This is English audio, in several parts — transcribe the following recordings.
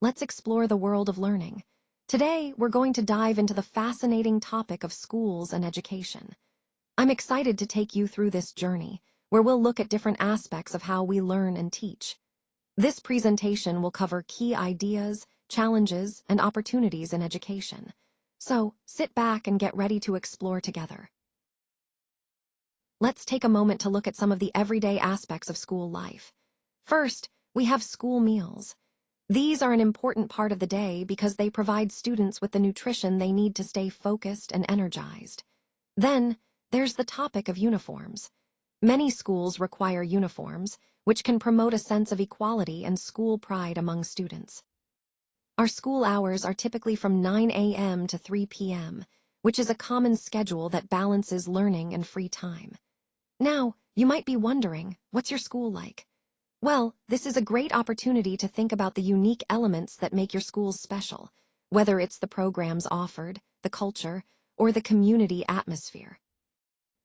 let's explore the world of learning. Today, we're going to dive into the fascinating topic of schools and education. I'm excited to take you through this journey, where we'll look at different aspects of how we learn and teach. This presentation will cover key ideas, challenges, and opportunities in education. So, sit back and get ready to explore together. Let's take a moment to look at some of the everyday aspects of school life. First, we have school meals. These are an important part of the day because they provide students with the nutrition they need to stay focused and energized. Then, there's the topic of uniforms. Many schools require uniforms, which can promote a sense of equality and school pride among students. Our school hours are typically from 9 a.m. to 3 p.m., which is a common schedule that balances learning and free time. Now, you might be wondering, what's your school like? Well, this is a great opportunity to think about the unique elements that make your schools special, whether it's the programs offered, the culture, or the community atmosphere.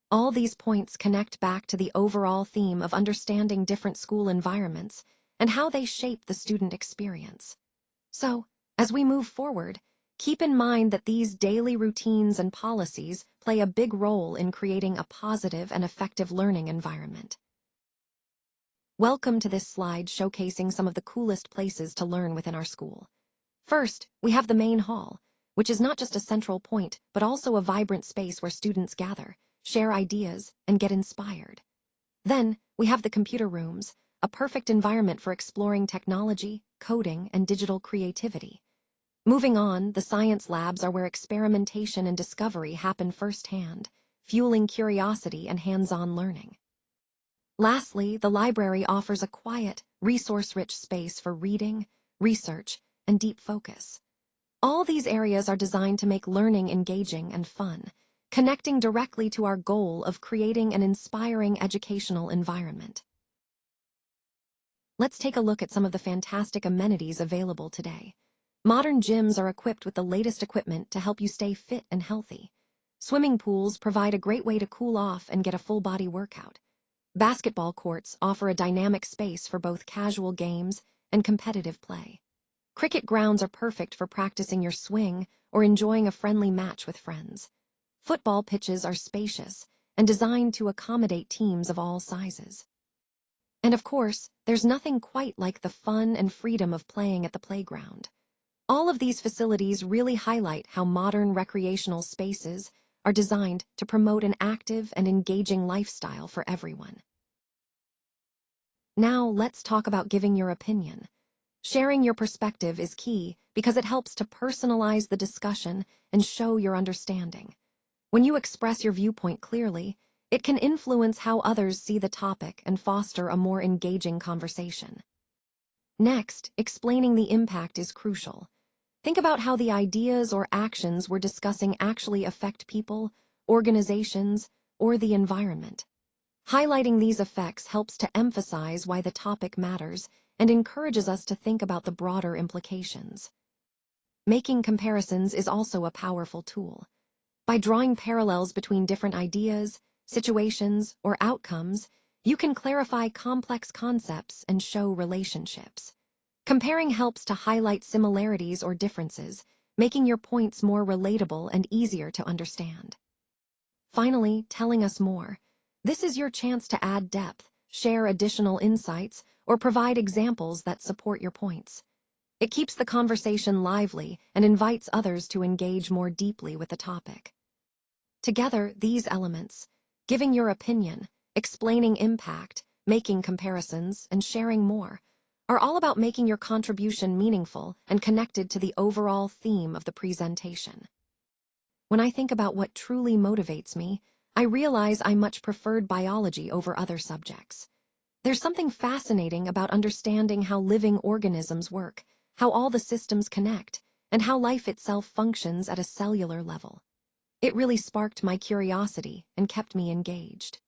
All these points connect back to the overall theme of understanding different school environments and how they shape the student experience. So, as we move forward, keep in mind that these daily routines and policies play a big role in creating a positive and effective learning environment. Welcome to this slide showcasing some of the coolest places to learn within our school. First, we have the main hall, which is not just a central point, but also a vibrant space where students gather, share ideas, and get inspired. Then, we have the computer rooms, a perfect environment for exploring technology, coding, and digital creativity. Moving on, the science labs are where experimentation and discovery happen firsthand, fueling curiosity and hands-on learning. Lastly, the library offers a quiet, resource-rich space for reading, research, and deep focus. All these areas are designed to make learning engaging and fun, connecting directly to our goal of creating an inspiring educational environment. Let's take a look at some of the fantastic amenities available today. Modern gyms are equipped with the latest equipment to help you stay fit and healthy. Swimming pools provide a great way to cool off and get a full-body workout. Basketball courts offer a dynamic space for both casual games and competitive play. Cricket grounds are perfect for practicing your swing or enjoying a friendly match with friends. Football pitches are spacious and designed to accommodate teams of all sizes. And of course, there's nothing quite like the fun and freedom of playing at the playground. All of these facilities really highlight how modern recreational spaces are designed to promote an active and engaging lifestyle for everyone. Now, let's talk about giving your opinion. Sharing your perspective is key because it helps to personalize the discussion and show your understanding. When you express your viewpoint clearly, it can influence how others see the topic and foster a more engaging conversation. Next, explaining the impact is crucial. Think about how the ideas or actions we're discussing actually affect people, organizations, or the environment. Highlighting these effects helps to emphasize why the topic matters and encourages us to think about the broader implications. Making comparisons is also a powerful tool. By drawing parallels between different ideas, situations, or outcomes, you can clarify complex concepts and show relationships. Comparing helps to highlight similarities or differences, making your points more relatable and easier to understand. Finally, telling us more. This is your chance to add depth, share additional insights, or provide examples that support your points. It keeps the conversation lively and invites others to engage more deeply with the topic. Together, these elements, giving your opinion, explaining impact, making comparisons, and sharing more, are all about making your contribution meaningful and connected to the overall theme of the presentation. When I think about what truly motivates me, I realize I much preferred biology over other subjects. There's something fascinating about understanding how living organisms work, how all the systems connect, and how life itself functions at a cellular level. It really sparked my curiosity and kept me engaged.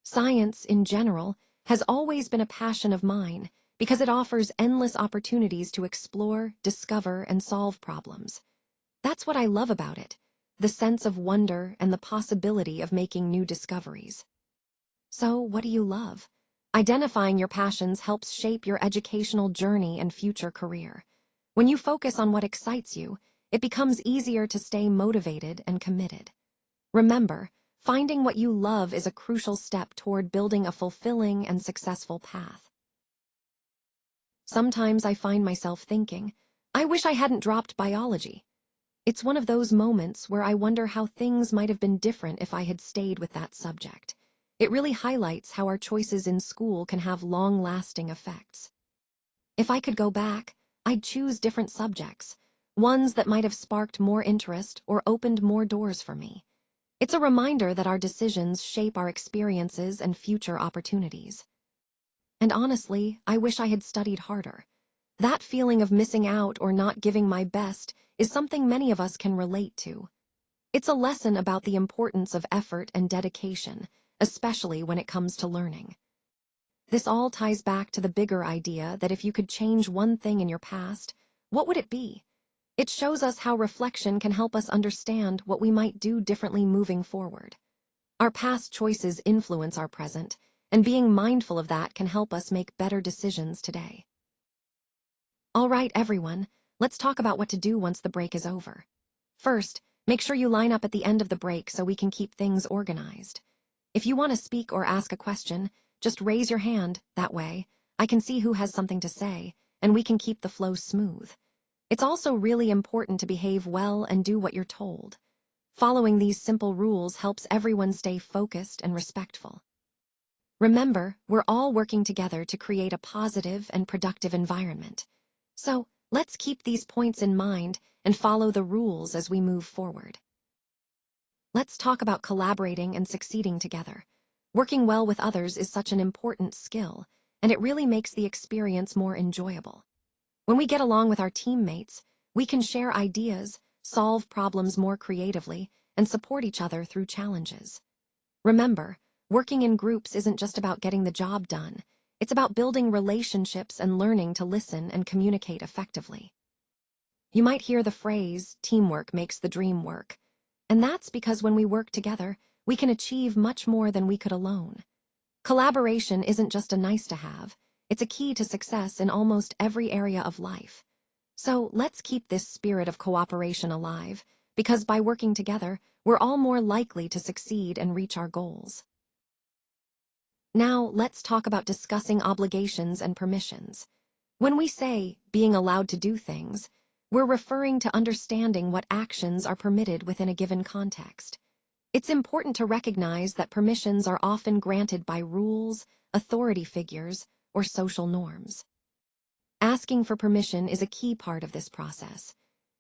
Science, in general, has always been a passion of mine because it offers endless opportunities to explore, discover, and solve problems. That's what I love about it, the sense of wonder and the possibility of making new discoveries. So, what do you love? Identifying your passions helps shape your educational journey and future career. When you focus on what excites you, it becomes easier to stay motivated and committed. Remember, finding what you love is a crucial step toward building a fulfilling and successful path. Sometimes I find myself thinking, I wish I hadn't dropped biology. It's one of those moments where I wonder how things might have been different if I had stayed with that subject. It really highlights how our choices in school can have long-lasting effects. If I could go back, I'd choose different subjects, ones that might have sparked more interest or opened more doors for me. It's a reminder that our decisions shape our experiences and future opportunities. And honestly, I wish I had studied harder. That feeling of missing out or not giving my best is something many of us can relate to. It's a lesson about the importance of effort and dedication, especially when it comes to learning. This all ties back to the bigger idea that if you could change one thing in your past, what would it be? It shows us how reflection can help us understand what we might do differently moving forward. Our past choices influence our present, and being mindful of that can help us make better decisions today. All right, everyone, let's talk about what to do once the break is over. First, make sure you line up at the end of the break so we can keep things organized. If you want to speak or ask a question, just raise your hand. That way, I can see who has something to say, and we can keep the flow smooth. It's also really important to behave well and do what you're told. Following these simple rules helps everyone stay focused and respectful. Remember, we're all working together to create a positive and productive environment. So, let's keep these points in mind and follow the rules as we move forward. Let's talk about collaborating and succeeding together. Working well with others is such an important skill, and it really makes the experience more enjoyable. When we get along with our teammates, we can share ideas, solve problems more creatively, and support each other through challenges. Remember, working in groups isn't just about getting the job done. It's about building relationships and learning to listen and communicate effectively. You might hear the phrase, teamwork makes the dream work. And that's because when we work together, we can achieve much more than we could alone. Collaboration isn't just a nice-to-have. It's a key to success in almost every area of life. So let's keep this spirit of cooperation alive, because by working together, we're all more likely to succeed and reach our goals. Now, let's talk about discussing obligations and permissions. When we say being allowed to do things, we're referring to understanding what actions are permitted within a given context. It's important to recognize that permissions are often granted by rules, authority figures, or social norms. Asking for permission is a key part of this process.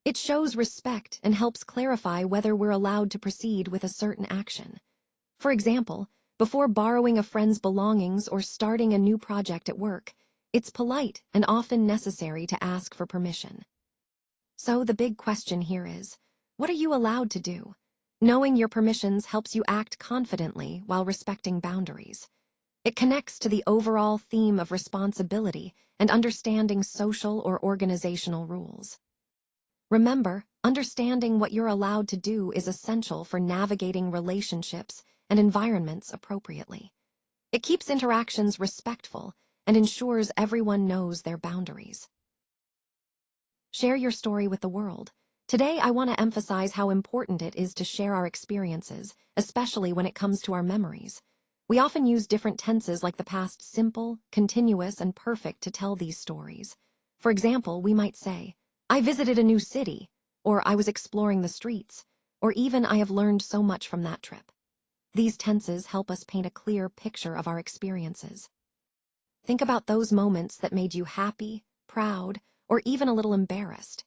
It shows respect and helps clarify whether we're allowed to proceed with a certain action. For example, before borrowing a friend's belongings or starting a new project at work, it's polite and often necessary to ask for permission. So the big question here is, what are you allowed to do? Knowing your permissions helps you act confidently while respecting boundaries. It connects to the overall theme of responsibility and understanding social or organizational rules. Remember, understanding what you're allowed to do is essential for navigating relationships and environments appropriately. It keeps interactions respectful and ensures everyone knows their boundaries. Share your story with the world. Today, I want to emphasize how important it is to share our experiences, especially when it comes to our memories. We often use different tenses like the past simple, continuous, and perfect to tell these stories. For example, we might say, I visited a new city, or I was exploring the streets, or even I have learned so much from that trip. These tenses help us paint a clear picture of our experiences. Think about those moments that made you happy, proud, or even a little embarrassed.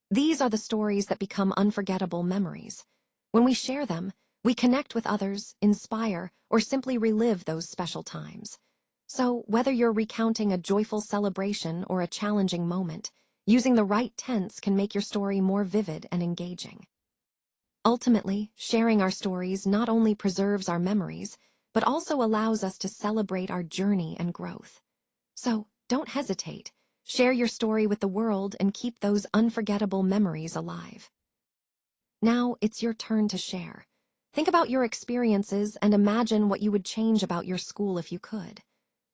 These are the stories that become unforgettable memories. When we share them, we connect with others, inspire, or simply relive those special times. So, whether you're recounting a joyful celebration or a challenging moment, using the right tense can make your story more vivid and engaging. Ultimately, sharing our stories not only preserves our memories, but also allows us to celebrate our journey and growth. So, don't hesitate. Share your story with the world and keep those unforgettable memories alive. Now, it's your turn to share. Think about your experiences and imagine what you would change about your school if you could.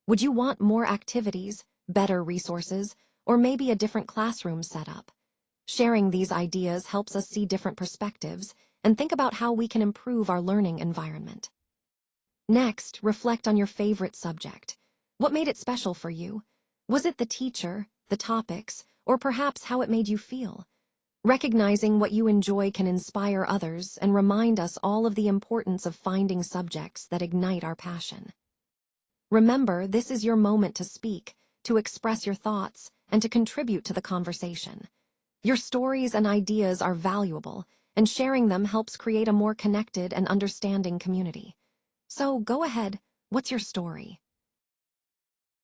Would you want more activities, better resources, or maybe a different classroom setup. Sharing these ideas helps us see different perspectives and think about how we can improve our learning environment. Next, reflect on your favorite subject. What made it special for you? Was it the teacher, the topics, or perhaps how it made you feel? Recognizing what you enjoy can inspire others and remind us all of the importance of finding subjects that ignite our passion. Remember, this is your moment to speak, to express your thoughts, and to contribute to the conversation. Your stories and ideas are valuable, and sharing them helps create a more connected and understanding community. So go ahead, what's your story?